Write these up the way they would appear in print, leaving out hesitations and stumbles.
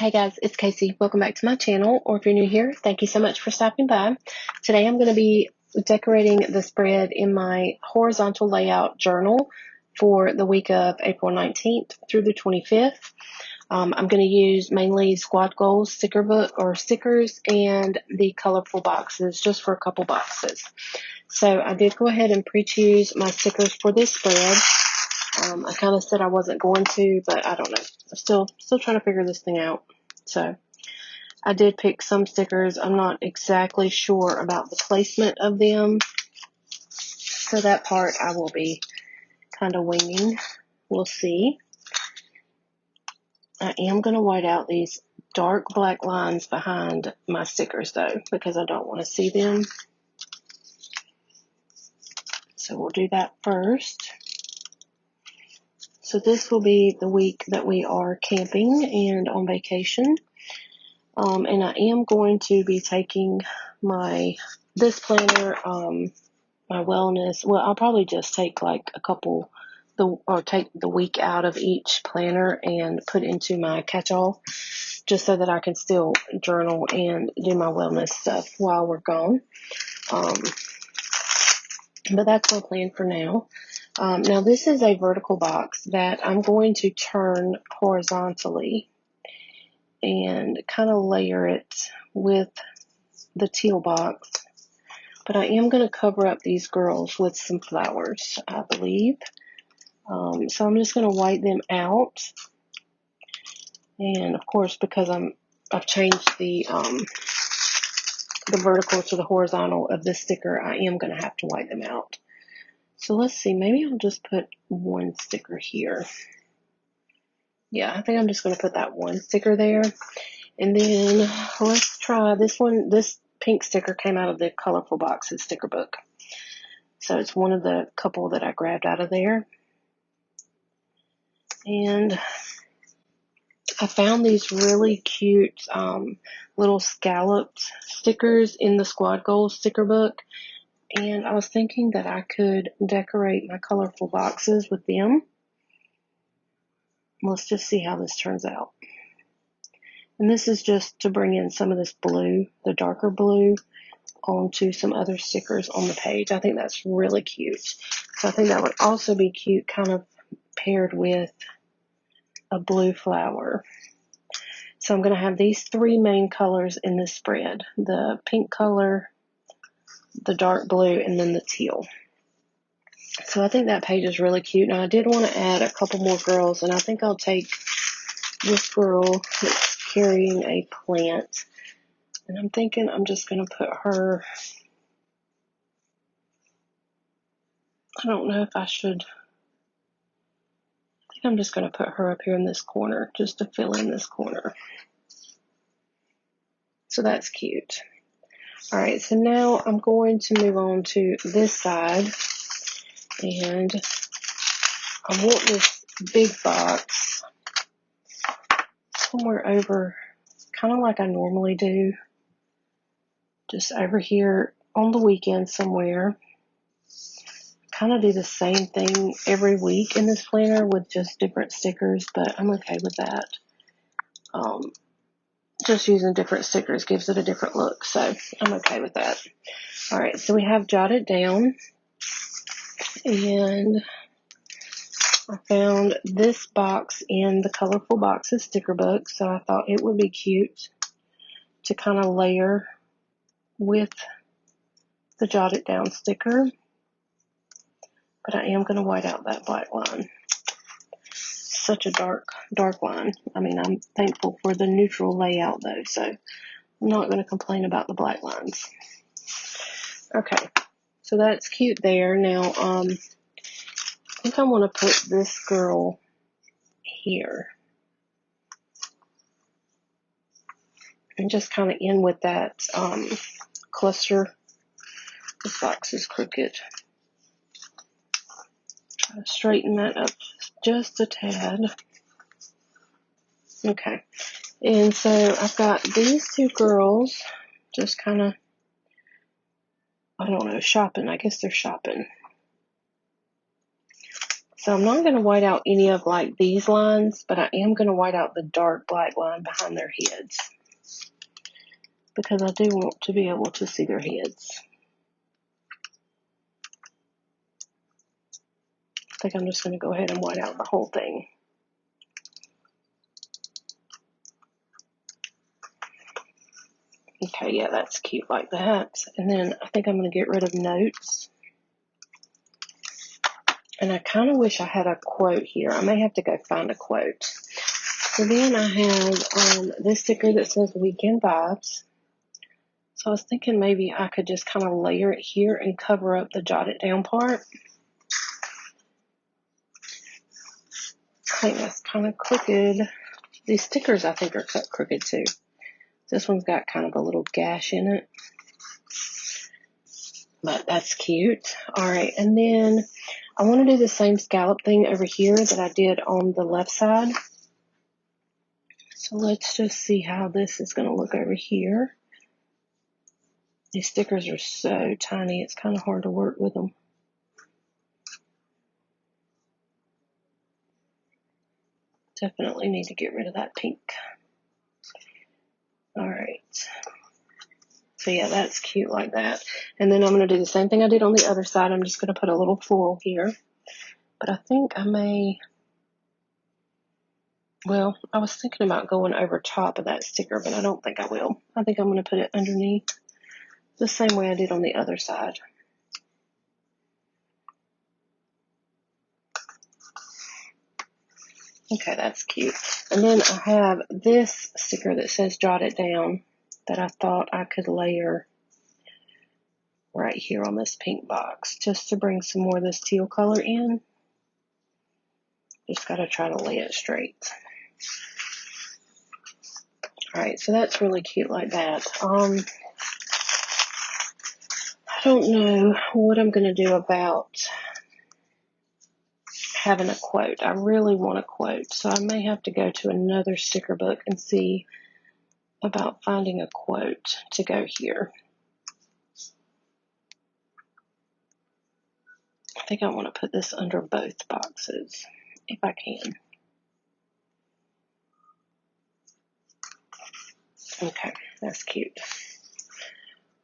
Hey guys, it's Casey. Welcome back to my channel, or if you're new here, thank you so much for stopping by. Today I'm going to be decorating the spread in my horizontal layout journal for the week of April 19th through the 25th. I'm going to use mainly 𝗧𝗙𝗙𝗚𝗟𝗏 sticker book or stickers and the colorful boxes just for a couple boxes. So I did go ahead and pre-choose my stickers for this spread. I kind of said I wasn't going to, but I don't know. I'm still trying to figure this thing out. So I did pick some stickers. I'm not exactly sure about the placement of them. So that part I will be kind of winging. We'll see. I am going to white out these dark black lines behind my stickers though, because I don't want to see them. So we'll do that first. So this will be the week that we are camping and on vacation. And I am going to be taking this planner, my wellness. Well, I'll probably just take like take the week out of each planner and put into my catch-all, just so that I can still journal and do my wellness stuff while we're gone. But that's my plan for now. Now this is a vertical box that I'm going to turn horizontally and kind of layer it with the teal box. But I am going to cover up these girls with some flowers, I believe. So I'm just going to white them out. And of course, because I've changed the vertical to the horizontal of this sticker, I am going to have to white them out. So let's see, maybe I'll just put one sticker here. Yeah, I think I'm just going to put that one sticker there. And then let's try this one. This pink sticker came out of the Colorful Boxes sticker book. So it's one of the couple that I grabbed out of there. And I found these really cute little scalloped stickers in the 𝗧𝗙𝗙𝗚𝗟𝗏 sticker book. And I was thinking that I could decorate my colorful boxes with them. Let's just see how this turns out. And this is just to bring in some of this blue, the darker blue, onto some other stickers on the page. I think that's really cute. So I think that would also be cute kind of paired with a blue flower. So I'm going to have these three main colors in this spread. The pink color, the dark blue, and then the teal. So I think that page is really cute. Now I did want to add a couple more girls, and I think I'll take this girl that's carrying a plant. And I'm thinking I'm just going to put her, I don't know if I should, I think I'm just going to put her up here in this corner just to fill in this corner. So that's cute. All right, so now I'm going to move on to this side, and I want this big box somewhere over, kind of like I normally do, just over here on the weekend somewhere. Kind of do the same thing every week in this planner with just different stickers, but I'm okay with that. Just using different stickers gives it a different look, so I'm okay with that. All right, so we have jotted down, and I found this box in the Colorful Boxes sticker book, so I thought it would be cute to kind of layer with the jotted down sticker. But I am going to white out that black line. Such a dark line. I mean, I'm thankful for the neutral layout though, so I'm not going to complain about the black lines. Okay, so that's cute there. Now, I think I want to put this girl here. And just kind of in with that cluster. This box is crooked. Try to straighten that up just a tad. Okay. And so I've got these two girls just kind of, I don't know, shopping. I guess they're shopping. So I'm not going to white out any of like these lines, but I am going to white out the dark black line behind their heads, because I do want to be able to see their heads. I think I'm just going to go ahead and white out the whole thing. Okay, yeah, that's cute like that. And then I think I'm going to get rid of notes. And I kind of wish I had a quote here. I may have to go find a quote. So then I have this sticker that says Weekend Vibes. So I was thinking maybe I could just kind of layer it here and cover up the jotted down part. I think that's kind of crooked. These stickers I think are cut crooked too. This one's got kind of a little gash in it. But that's cute. Alright, and then I want to do the same scallop thing over here that I did on the left side. So let's just see how this is going to look over here. These stickers are so tiny, it's kind of hard to work with them. Definitely need to get rid of that pink. Alright. So yeah, that's cute like that. And then I'm going to do the same thing I did on the other side. I'm just going to put a little floral here. But I think I may... Well, I was thinking about going over top of that sticker, but I don't think I will. I think I'm going to put it underneath the same way I did on the other side. Okay, that's cute. And then I have this sticker that says Jot It Down that I thought I could layer right here on this pink box just to bring some more of this teal color in. Just got to try to lay it straight. Alright, so that's really cute like that. I don't know what I'm going to do about having a quote. I really want a quote, so I may have to go to another sticker book and see about finding a quote to go here. I think I want to put this under both boxes if I can. Okay, that's cute.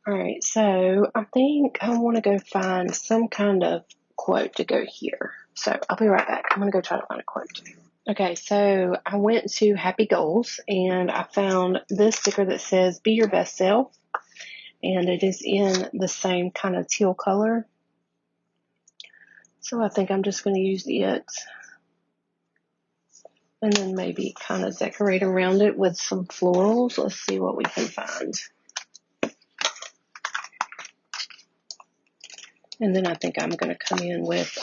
Alright, so I think I want to go find some kind of quote to go here. So I'll be right back. I'm going to go try to find a quote. Okay, so I went to Happy Goals and I found this sticker that says Be Your Best Self. And it is in the same kind of teal color. So I think I'm just going to use it. And then maybe kind of decorate around it with some florals. Let's see what we can find. And then I think I'm going to come in with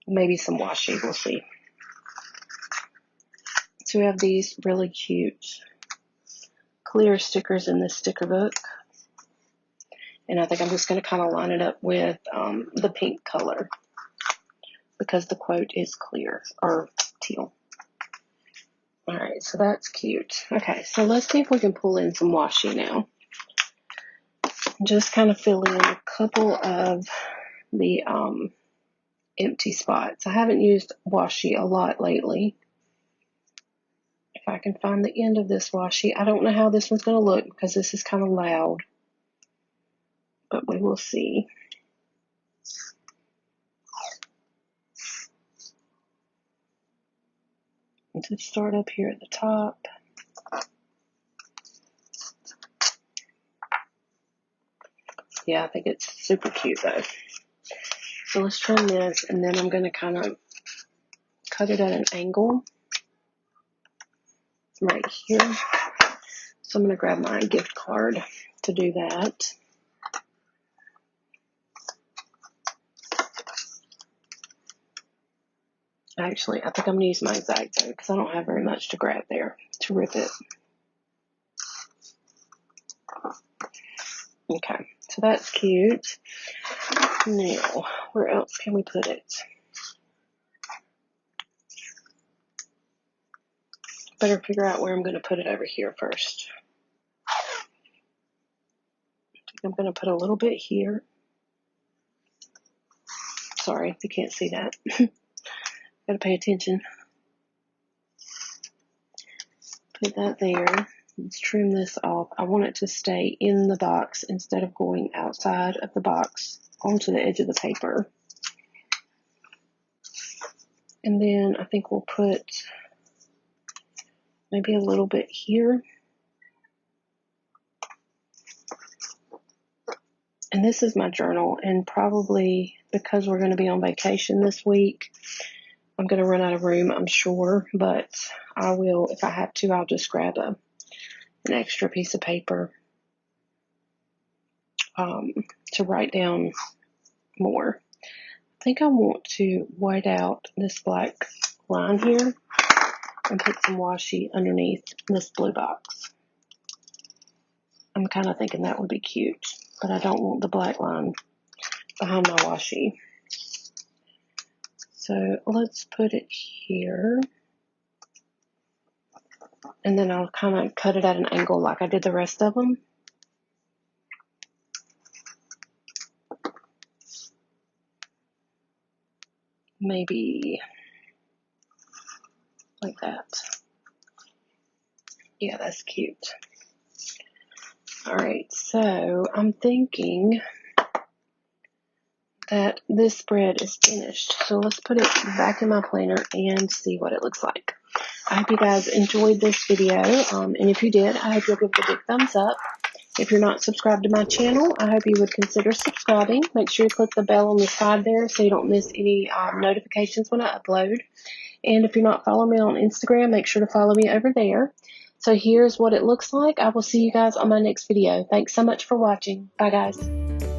maybe some washi. We'll see. So we have these really cute clear stickers in this sticker book. And I think I'm just going to kind of line it up with the pink color because the quote is clear or teal. Alright, so that's cute. Okay, so let's see if we can pull in some washi now. Just kind of fill in a couple of the empty spots. I haven't used washi a lot lately. If I can find the end of this washi. I don't know how this one's going to look because this is kind of loud. But we will see. To start up here at the top. Yeah, I think it's super cute though. So let's trim this and then I'm going to kind of cut it at an angle right here. So I'm going to grab my gift card to do that. Actually, I think I'm going to use my X-Acto because I don't have very much to grab there to rip it. Okay, so that's cute. Now, where else can we put it? Better figure out where I'm going to put it over here first. I think I'm going to put a little bit here. sorry, you can't see that. Gotta pay attention. Put that there. Let's trim this off. I want it to stay in the box instead of going outside of the box onto the edge of the paper. And then I think we'll put maybe a little bit here. And this is my journal, and probably because we're going to be on vacation this week, I'm going to run out of room, I'm sure, but I will, if I have to, I'll just grab an extra piece of paper to write down more. I think I want to white out this black line here and put some washi underneath this blue box. I'm kind of thinking that would be cute, but I don't want the black line behind my washi. So let's put it here. And then I'll kind of cut it at an angle like I did the rest of them. Maybe like that. Yeah, that's cute. Alright, so I'm thinking that this spread is finished. So let's put it back in my planner and see what it looks like. I hope you guys enjoyed this video, and if you did, I hope you'll give it a big thumbs up. If you're not subscribed to my channel, I hope you would consider subscribing. Make sure you click the bell on the side there so you don't miss any notifications when I upload. And if you're not following me on Instagram, make sure to follow me over there. So here's what it looks like. I will see you guys on my next video. Thanks so much for watching. Bye, guys.